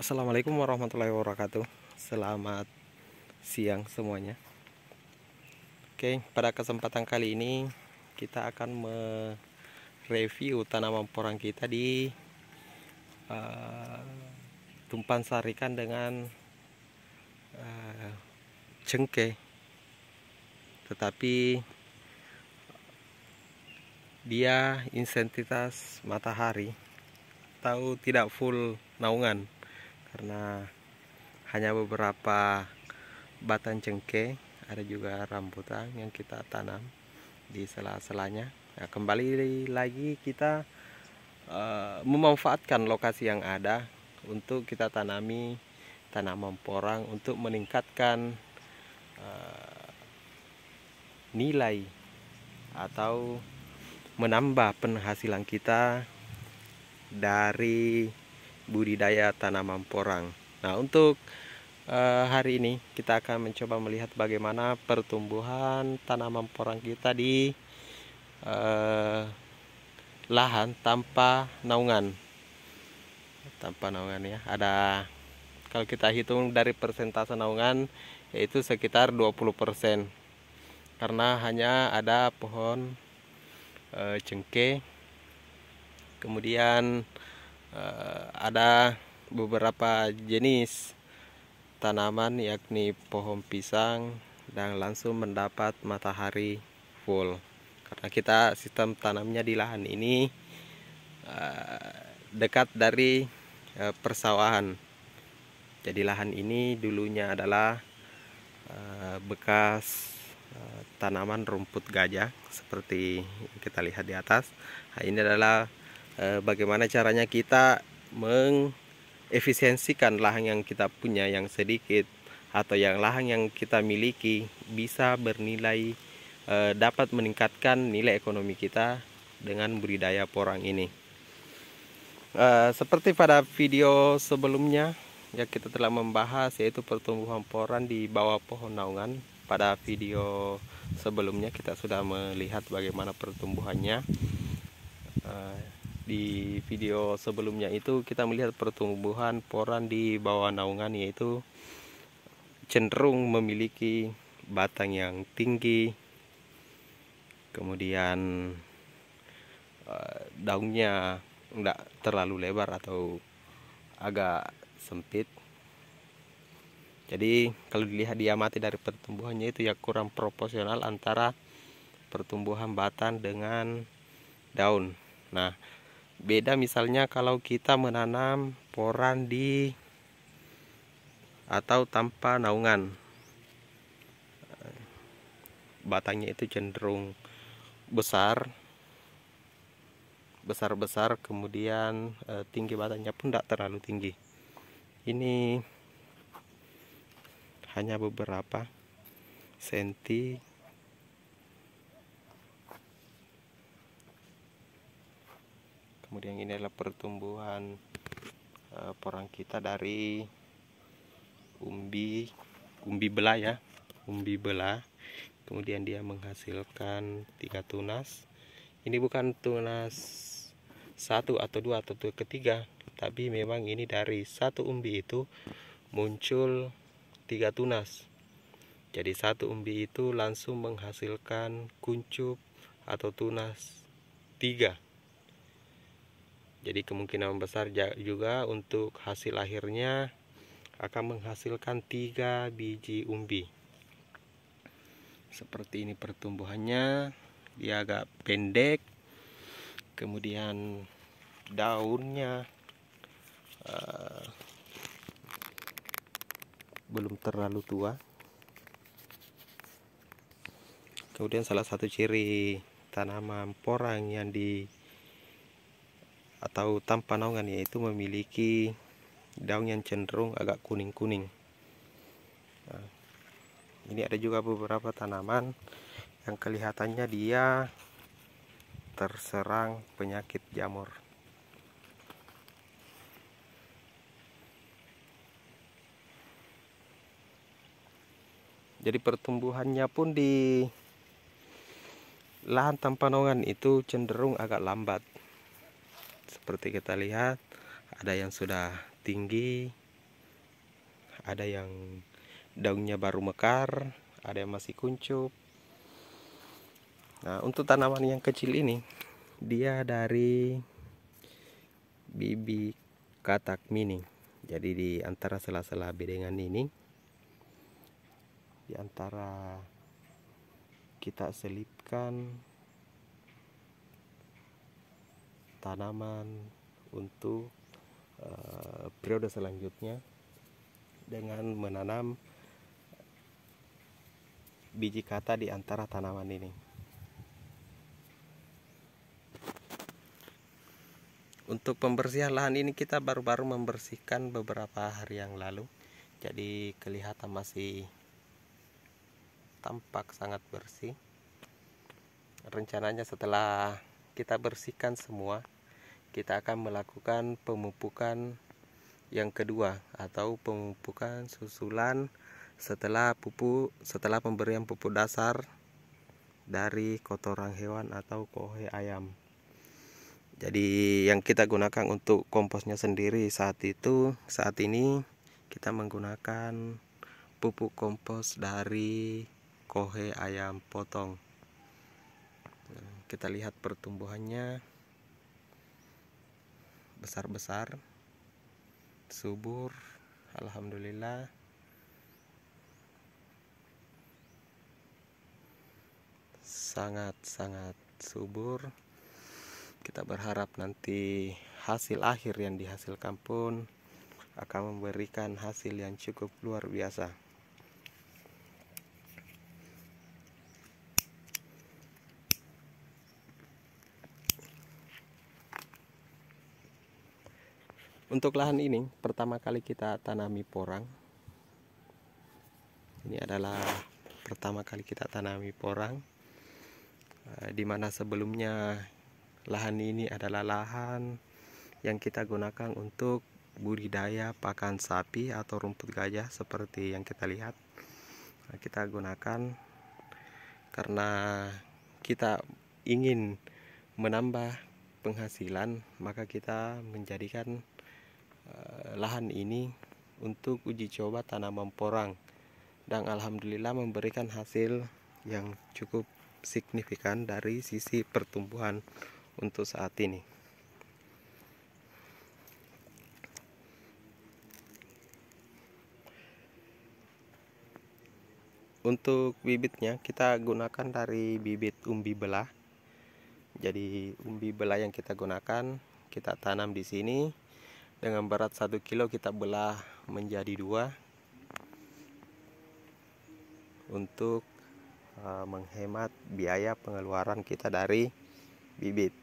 Assalamualaikum warahmatullahi wabarakatuh. Selamat siang semuanya. Oke, pada kesempatan kali ini kita akan mereview tanaman porang kita di tumpan sarikan dengan cengkeh. Tetapi dia intensitas matahari atau tidak full naungan, karena hanya beberapa batang cengkeh, ada juga rambutan yang kita tanam di sela-selanya. Nah, kembali lagi kita memanfaatkan lokasi yang ada untuk kita tanami tanaman porang untuk meningkatkan nilai atau menambah penghasilan kita dari budidaya tanaman porang. Nah, untuk hari ini kita akan mencoba melihat bagaimana pertumbuhan tanaman porang kita di lahan tanpa naungan. Ya. Ada, kalau kita hitung dari persentase naungan, yaitu sekitar 20%. Karena hanya ada pohon cengkeh. Kemudian ada beberapa jenis tanaman yakni pohon pisang dan langsung mendapat matahari full, karena kita sistem tanamnya di lahan ini dekat dari persawahan. Jadi lahan ini dulunya adalah bekas tanaman rumput gajah seperti kita lihat di atas. Nah, ini adalah bagaimana caranya kita efisiensikan lahan yang kita punya yang sedikit, atau yang lahan yang kita miliki bisa bernilai, dapat meningkatkan nilai ekonomi kita dengan budidaya porang ini. Seperti pada video sebelumnya yang kita telah membahas, yaitu pertumbuhan porang di bawah pohon naungan. Pada video sebelumnya kita sudah melihat bagaimana pertumbuhannya. Di video sebelumnya itu kita melihat pertumbuhan porang di bawah naungan, yaitu cenderung memiliki batang yang tinggi, kemudian daunnya tidak terlalu lebar atau agak sempit. Jadi kalau dilihat diamati dari pertumbuhannya itu ya kurang proporsional antara pertumbuhan batang dengan daun. Nah, beda misalnya kalau kita menanam porang di atau tanpa naungan, batangnya itu cenderung besar, kemudian tinggi batangnya pun tidak terlalu tinggi. Ini hanya beberapa senti. Kemudian ini adalah pertumbuhan porang kita dari umbi belah ya, umbi belah. Kemudian dia menghasilkan 3 tunas. Ini bukan tunas 1 atau 2 atau ketiga, tapi memang ini dari satu umbi itu muncul 3 tunas. Jadi satu umbi itu langsung menghasilkan kuncup atau tunas 3. Jadi kemungkinan besar juga untuk hasil akhirnya akan menghasilkan 3 biji umbi. Seperti ini pertumbuhannya, dia agak pendek. Kemudian daunnya belum terlalu tua. Kemudian salah satu ciri tanaman porang yang atau tanpa naungan, yaitu memiliki daun yang cenderung agak kuning-kuning. Nah, ini ada juga beberapa tanaman yang kelihatannya dia terserang penyakit jamur. Jadi pertumbuhannya pun di lahan tanpa naungan itu cenderung agak lambat. Seperti kita lihat, ada yang sudah tinggi, ada yang daunnya baru mekar, ada yang masih kuncup. Nah, untuk tanaman yang kecil ini, dia dari bibit katak mini. Jadi di antara sela-sela bedengan ini, di antara kita selipkan tanaman untuk periode selanjutnya dengan menanam biji kata di antara tanaman ini. Untuk pembersihan lahan ini kita baru-baru membersihkan beberapa hari yang lalu, jadi kelihatan masih tampak sangat bersih. Rencananya setelah kita bersihkan semua, kita akan melakukan pemupukan yang kedua atau pemupukan susulan setelah pemberian pupuk dasar dari kotoran hewan atau kohe ayam. Jadi yang kita gunakan untuk komposnya sendiri saat ini kita menggunakan pupuk kompos dari kohe ayam potong. Kita lihat pertumbuhannya besar-besar, subur, alhamdulillah. Sangat-sangat subur. Kita berharap nanti hasil akhir yang dihasilkan pun akan memberikan hasil yang cukup luar biasa. Untuk lahan ini pertama kali kita tanami porang. Ini adalah pertama kali kita tanami porang, di mana sebelumnya lahan ini adalah lahan yang kita gunakan untuk budidaya pakan sapi atau rumput gajah seperti yang kita lihat. Kita gunakan karena kita ingin menambah penghasilan, maka kita menjadikan lahan ini untuk uji coba tanaman porang, dan alhamdulillah memberikan hasil yang cukup signifikan dari sisi pertumbuhan untuk saat ini. Untuk bibitnya kita gunakan dari bibit umbi belah. Jadi umbi belah yang kita gunakan kita tanam di sini dengan berat 1 kilo, kita belah menjadi 2 untuk menghemat biaya pengeluaran kita dari bibit.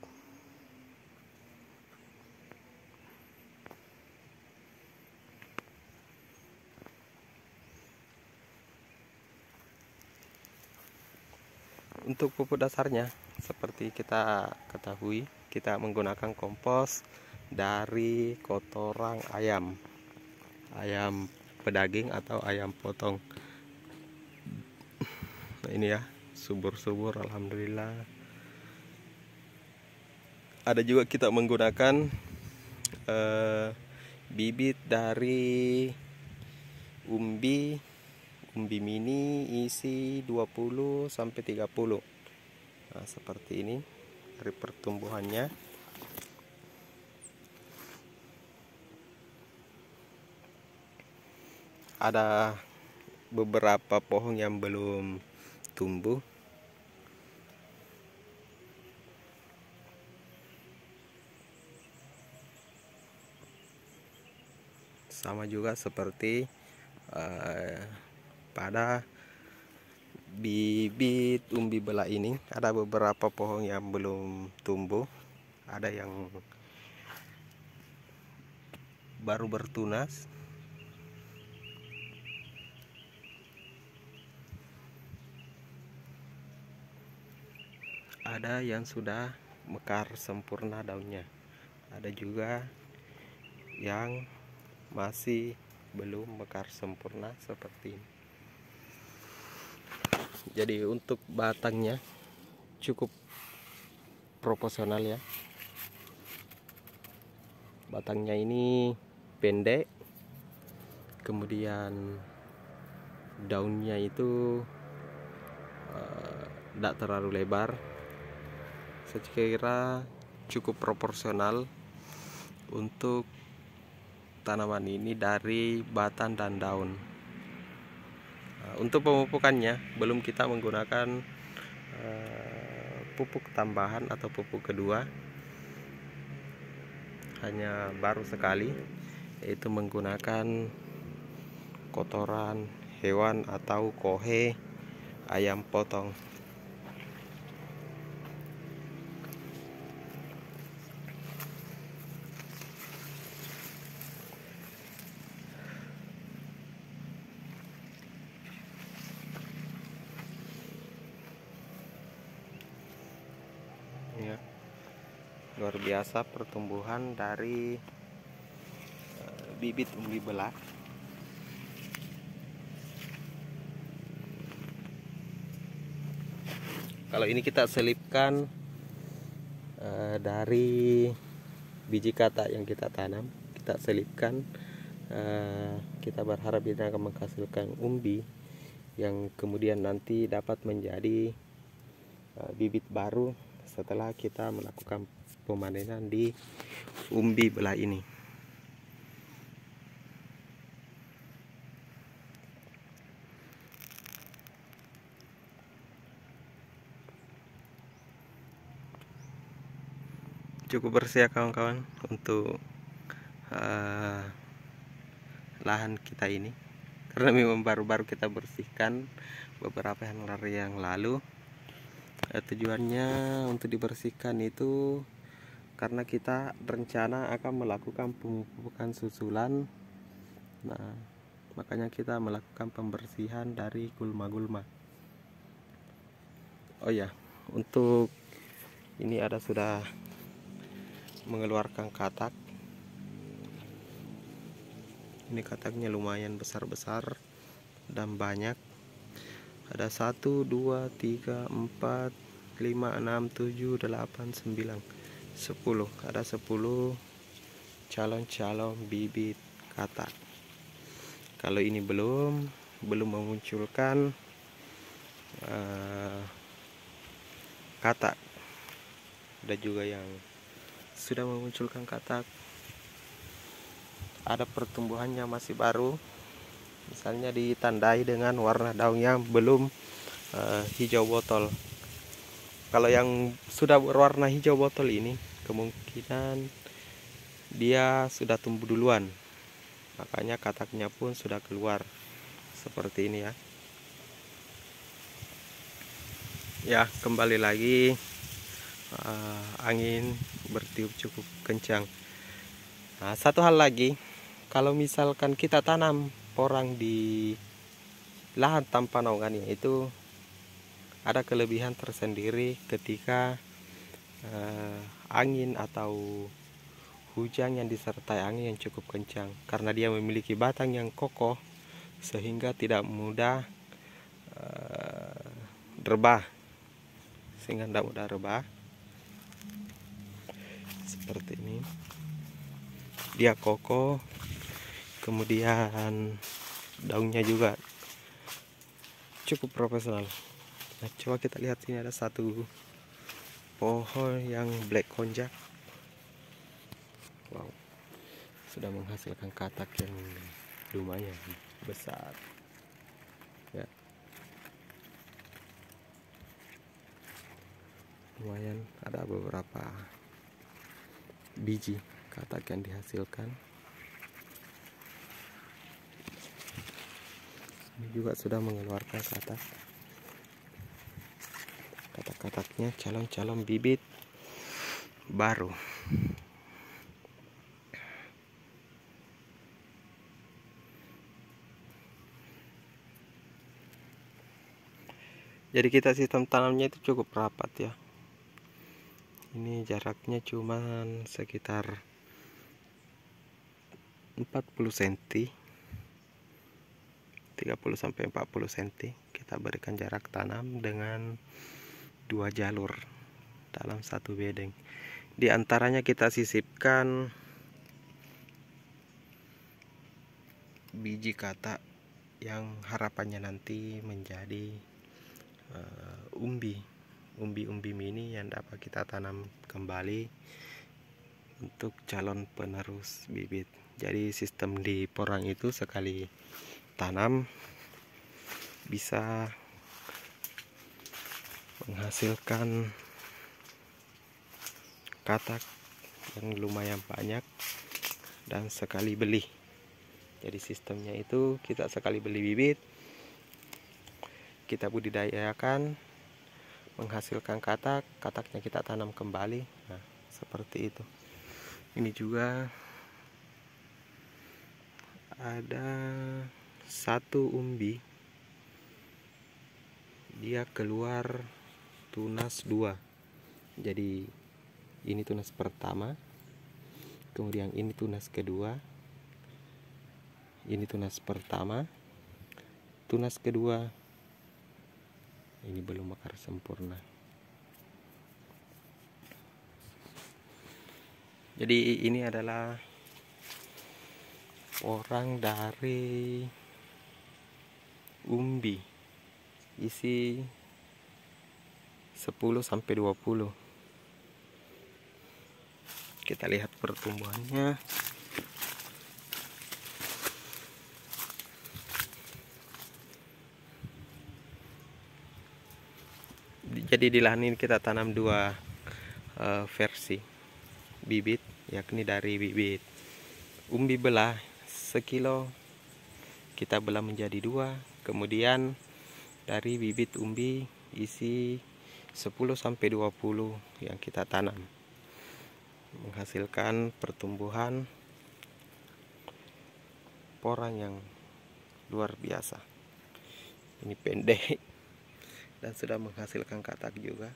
Untuk pupuk dasarnya seperti kita ketahui, kita menggunakan kompos dari kotoran ayam pedaging atau ayam potong. Nah, ini ya, subur-subur alhamdulillah. Ada juga kita menggunakan bibit dari umbi mini isi 20 sampai 30. Nah, seperti ini dari pertumbuhannya. Ada beberapa pohon yang belum tumbuh. Sama juga seperti pada bibit umbi belah ini, ada beberapa pohon yang belum tumbuh, ada yang baru bertunas. Ada yang sudah mekar sempurna daunnya, ada juga yang masih belum mekar sempurna seperti ini. Jadi untuk batangnya cukup proporsional ya. Batangnya ini pendek, kemudian daunnya itu tidak terlalu lebar, saya kira cukup proporsional untuk tanaman ini dari batang dan daun. Untuk pemupukannya belum kita menggunakan pupuk tambahan atau pupuk kedua, hanya baru sekali, yaitu menggunakan kotoran hewan atau kohe ayam potong. Ya, luar biasa pertumbuhan dari bibit umbi belah. Kalau ini kita selipkan dari biji katak yang kita tanam, kita selipkan, kita berharap ini akan menghasilkan umbi yang kemudian nanti dapat menjadi bibit baru setelah kita melakukan pemanenan di umbi belah ini. Cukup bersih ya kawan-kawan untuk lahan kita ini, karena memang baru-baru kita bersihkan beberapa hari yang lalu. Tujuannya untuk dibersihkan itu karena kita rencana akan melakukan pemupukan susulan. Nah, makanya kita melakukan pembersihan dari gulma-gulma. Oh ya, untuk ini ada sudah mengeluarkan katak. Ini kataknya lumayan besar-besar dan banyak. Ada 1, 2, 3, 4, 5, 6, 7, 8, 9, 10. Ada 10 calon-calon bibit katak. Kalau ini belum memunculkan katak. Ada juga yang sudah memunculkan katak. Ada pertumbuhannya masih baru, misalnya ditandai dengan warna daun yang belum hijau botol. Kalau yang sudah berwarna hijau botol ini kemungkinan dia sudah tumbuh duluan, makanya kataknya pun sudah keluar seperti ini ya. Ya, kembali lagi angin bertiup cukup kencang. Nah, satu hal lagi, kalau misalkan kita tanam porang di lahan tanpa naungannya, itu ada kelebihan tersendiri ketika angin atau hujan yang disertai angin yang cukup kencang, karena dia memiliki batang yang kokoh sehingga tidak mudah rebah, seperti ini. Dia kokoh, kemudian daunnya juga cukup profesional. Nah, coba kita lihat, sini ada satu pohon yang black konjac. Wow, sudah menghasilkan katak yang lumayan besar ya. Lumayan, ada beberapa biji katak yang dihasilkan. Ini juga sudah mengeluarkan katak-kataknya, calon-calon bibit baru. Jadi kita sistem tanamnya itu cukup rapat ya. Ini jaraknya cuman sekitar 40 cm, 30 sampai 40 cm. Kita berikan jarak tanam dengan 2 jalur dalam satu bedeng. Di antaranya kita sisipkan biji katak yang harapannya nanti menjadi umbi mini yang dapat kita tanam kembali untuk calon penerus bibit. Jadi sistem di porang itu sekali tanam bisa menghasilkan katak yang lumayan banyak dan sekali beli. Jadi sistemnya itu kita sekali beli bibit, kita budidayakan, menghasilkan kataknya kita tanam kembali. Nah, seperti itu. Ini juga ada satu umbi, dia keluar tunas 2. Jadi ini tunas pertama, kemudian ini tunas kedua, ini tunas pertama, tunas kedua, ini belum mekar sempurna. Jadi ini adalah porang dari umbi, isi 10-20. Kita lihat pertumbuhannya. Jadi di lahan ini kita tanam 2 versi bibit, yakni dari bibit umbi belah 1 kilo kita belah menjadi 2, kemudian dari bibit umbi isi 10-20 yang kita tanam, menghasilkan pertumbuhan porang yang luar biasa. Ini pendek dan sudah menghasilkan katak juga.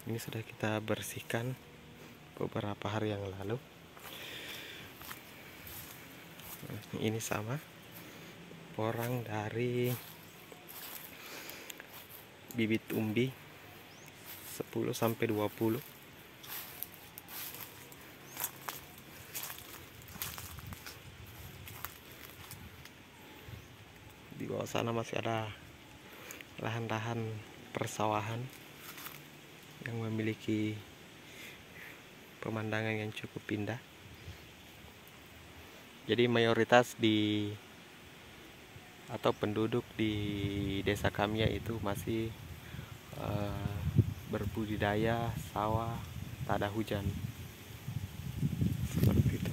Ini sudah kita bersihkan beberapa hari yang lalu. Ini sama porang dari bibit umbi 10-20. Di bawah sana masih ada lahan-lahan persawahan yang memiliki pemandangan yang cukup indah. Jadi mayoritas atau penduduk di desa kami itu masih berbudidaya sawah tak ada hujan, seperti itu.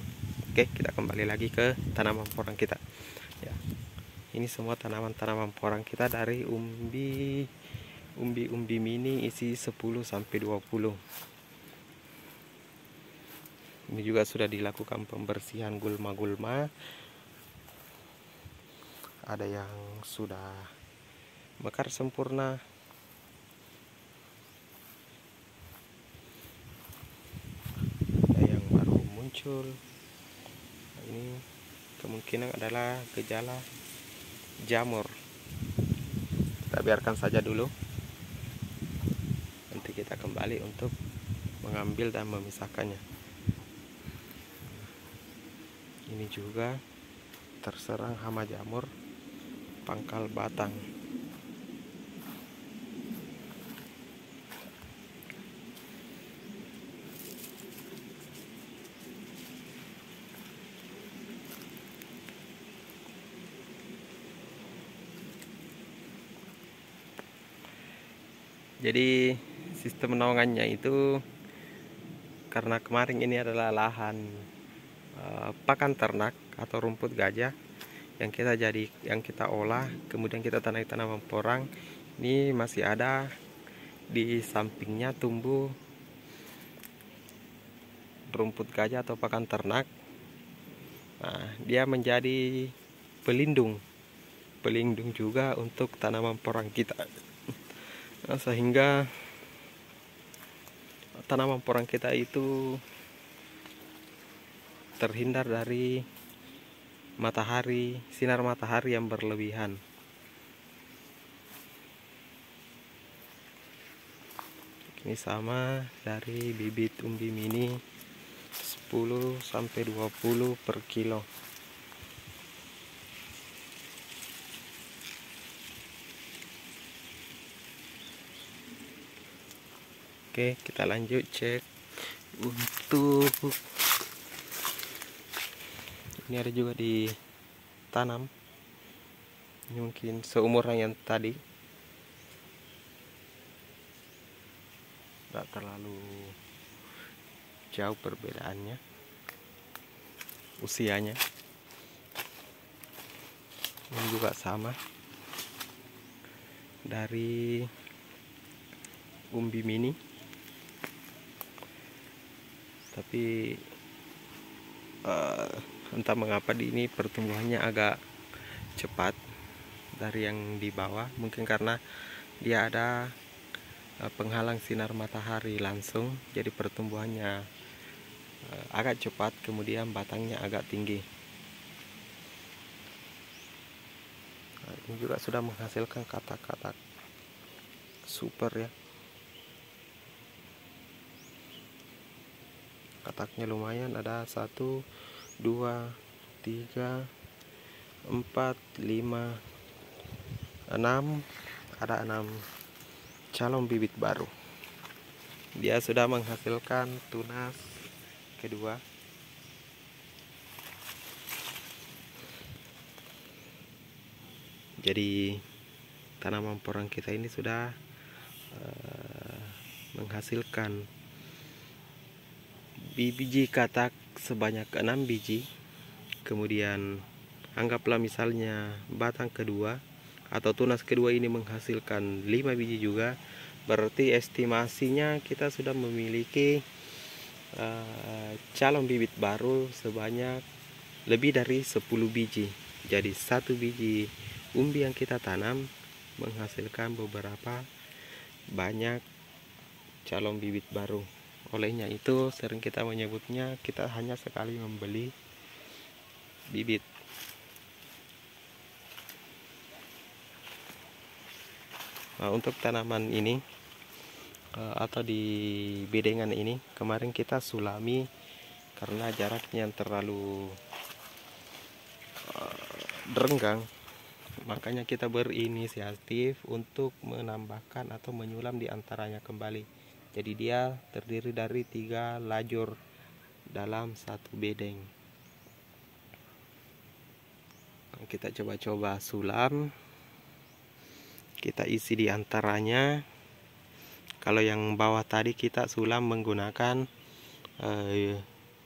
Oke, kita kembali lagi ke tanaman porang kita ya. Ini semua tanaman porang kita dari umbi mini isi 10-20. Ini juga sudah dilakukan pembersihan gulma-gulma. Ada yang sudah mekar sempurna, ada yang baru muncul. Ini kemungkinan adalah gejala jamur. Kita biarkan saja dulu. Nanti kita kembali untuk mengambil dan memisahkannya. Ini juga terserang hama jamur pangkal batang. Jadi sistem naungannya itu, karena kemarin ini adalah lahan pakan ternak atau rumput gajah yang kita olah, kemudian kita tanami tanaman porang. Ini masih ada di sampingnya tumbuh rumput gajah atau pakan ternak. Nah, dia menjadi pelindung juga untuk tanaman porang kita. Nah, sehingga tanaman porang kita itu terhindar dari sinar matahari yang berlebihan. Oke. Ini sama dari bibit umbi mini 10 sampai 20 per kilo. Oke, kita lanjut cek untuk ini. Ada juga ditanam. Ini mungkin seumuran yang tadi, tidak terlalu jauh perbedaannya usianya. Ini juga sama dari umbi mini, tapi entah mengapa ini pertumbuhannya agak cepat dari yang di bawah. Mungkin karena dia ada penghalang sinar matahari langsung, jadi pertumbuhannya agak cepat, kemudian batangnya agak tinggi. Nah, ini juga sudah menghasilkan katak-katak super ya. Kataknya lumayan, ada 1, 2, 3, 4, 5, 6. Ada 6 calon bibit baru. Dia sudah menghasilkan tunas kedua. Jadi tanaman porang kita ini sudah menghasilkan biji katak sebanyak 6 biji. Kemudian anggaplah misalnya batang kedua atau tunas kedua ini menghasilkan 5 biji juga, berarti estimasinya kita sudah memiliki calon bibit baru sebanyak lebih dari 10 biji. Jadi 1 biji umbi yang kita tanam menghasilkan beberapa banyak calon bibit baru. Olehnya itu sering kita menyebutnya kita hanya sekali membeli bibit. Nah, untuk tanaman ini atau di bedengan ini kemarin kita sulami karena jaraknya yang terlalu renggang, makanya kita berinisiatif untuk menambahkan atau menyulam di antaranya kembali. Jadi dia terdiri dari 3 lajur dalam 1 bedeng. Kita coba-coba sulam, kita isi di antaranya. Kalau yang bawah tadi kita sulam menggunakan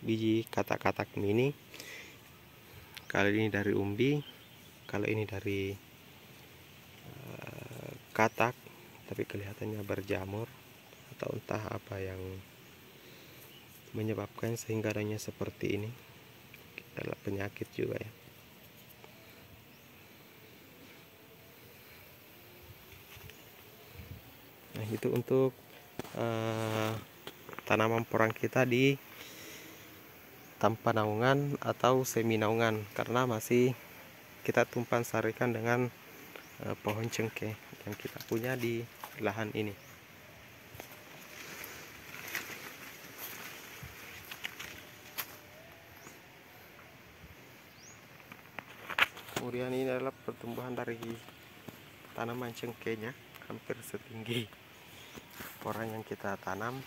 biji katak-katak mini. Kalau ini dari umbi, kalau ini dari katak, tapi kelihatannya berjamur atau entah apa yang menyebabkan sehingga adanya seperti ini. Adalah penyakit juga ya. Nah, itu untuk tanaman porang kita di tanpa naungan atau semi naungan, karena masih kita tumpang sarikan dengan pohon cengkeh yang kita punya di lahan ini. Kemudian ini adalah pertumbuhan dari tanaman cengkehnya, hampir setinggi porang yang kita tanam.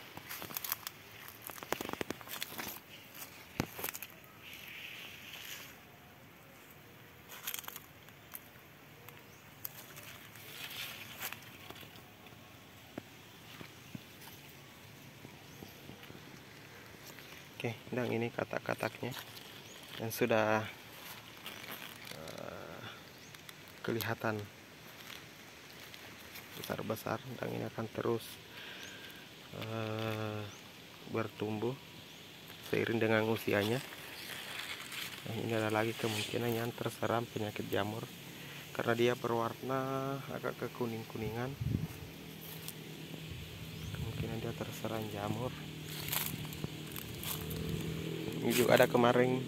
Oke, dan ini katak-kataknya yang sudah kelihatan besar-besar, dan ini akan terus bertumbuh seiring dengan usianya. Nah, ini ada lagi kemungkinan yang terserang penyakit jamur karena dia berwarna agak kekuning-kuningan. Kemungkinan dia terserang jamur. Ini juga ada kemarin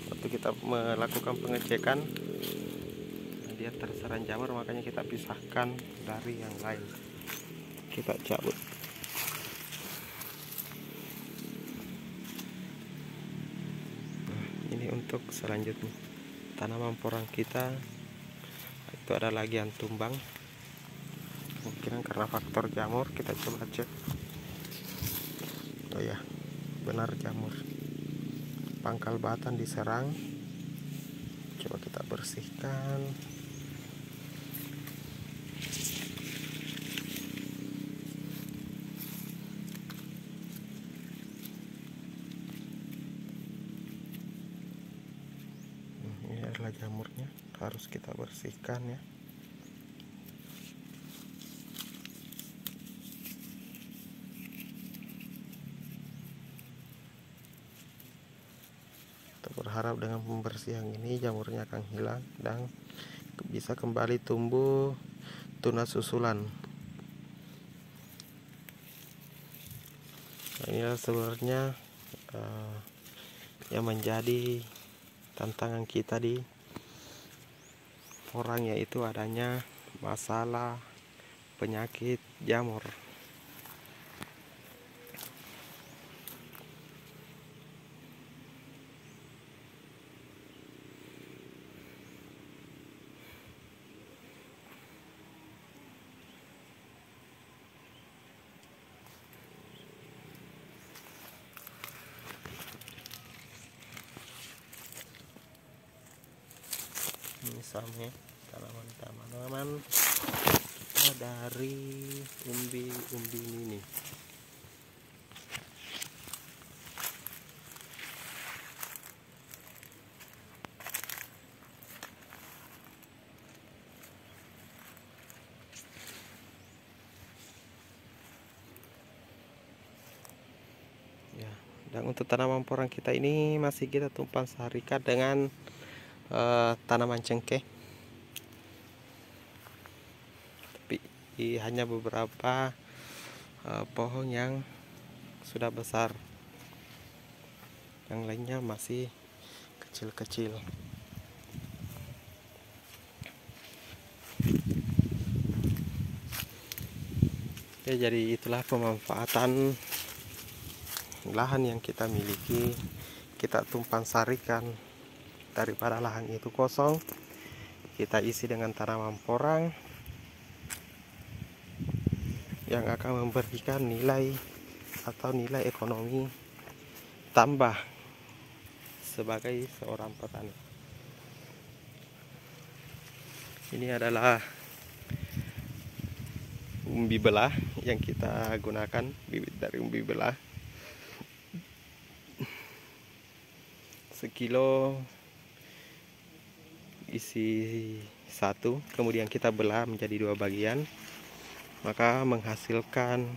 waktu kita melakukan pengecekan, dia terserang jamur, makanya kita pisahkan dari yang lain. Kita cabut. Ini untuk selanjutnya tanaman porang kita itu ada lagi yang tumbang, mungkin karena faktor jamur. Kita coba cek. Oh ya, benar jamur. Pangkal batang diserang. Coba kita bersihkan. Ini adalah jamurnya, harus kita bersihkan ya. Kita berharap dengan pembersihan ini jamurnya akan hilang dan bisa kembali tumbuh tunas susulan. Nah, inilah sebenarnya yang menjadi tantangan kita di porang, yaitu adanya masalah penyakit jamur. Misalnya tanaman kita dari umbi ini nih. Ya, dan untuk tanaman porang kita ini masih kita tumpang sarikan dengan tanaman cengkeh, tapi hanya beberapa pohon yang sudah besar, yang lainnya masih kecil-kecil. Ya, jadi itulah pemanfaatan lahan yang kita miliki. Kita tumpang sarikan, daripada lahan itu kosong, kita isi dengan tanaman porang yang akan memberikan nilai atau nilai ekonomi tambah sebagai seorang petani. Ini adalah umbi belah yang kita gunakan, bibit dari umbi belah. Sekilo isi satu, kemudian kita belah menjadi 2 bagian, maka menghasilkan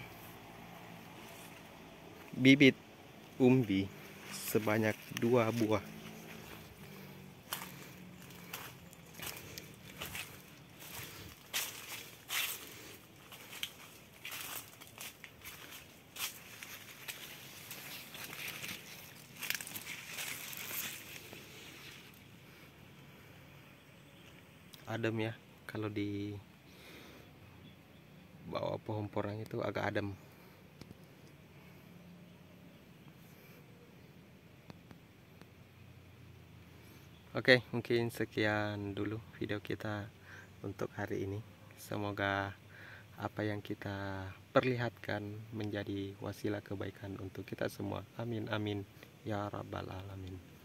bibit umbi sebanyak 2 buah. Adem ya, kalau di bawah pohon porang itu agak adem. Oke, mungkin sekian dulu video kita untuk hari ini. Semoga apa yang kita perlihatkan menjadi wasilah kebaikan untuk kita semua. Amin amin ya rabbal alamin.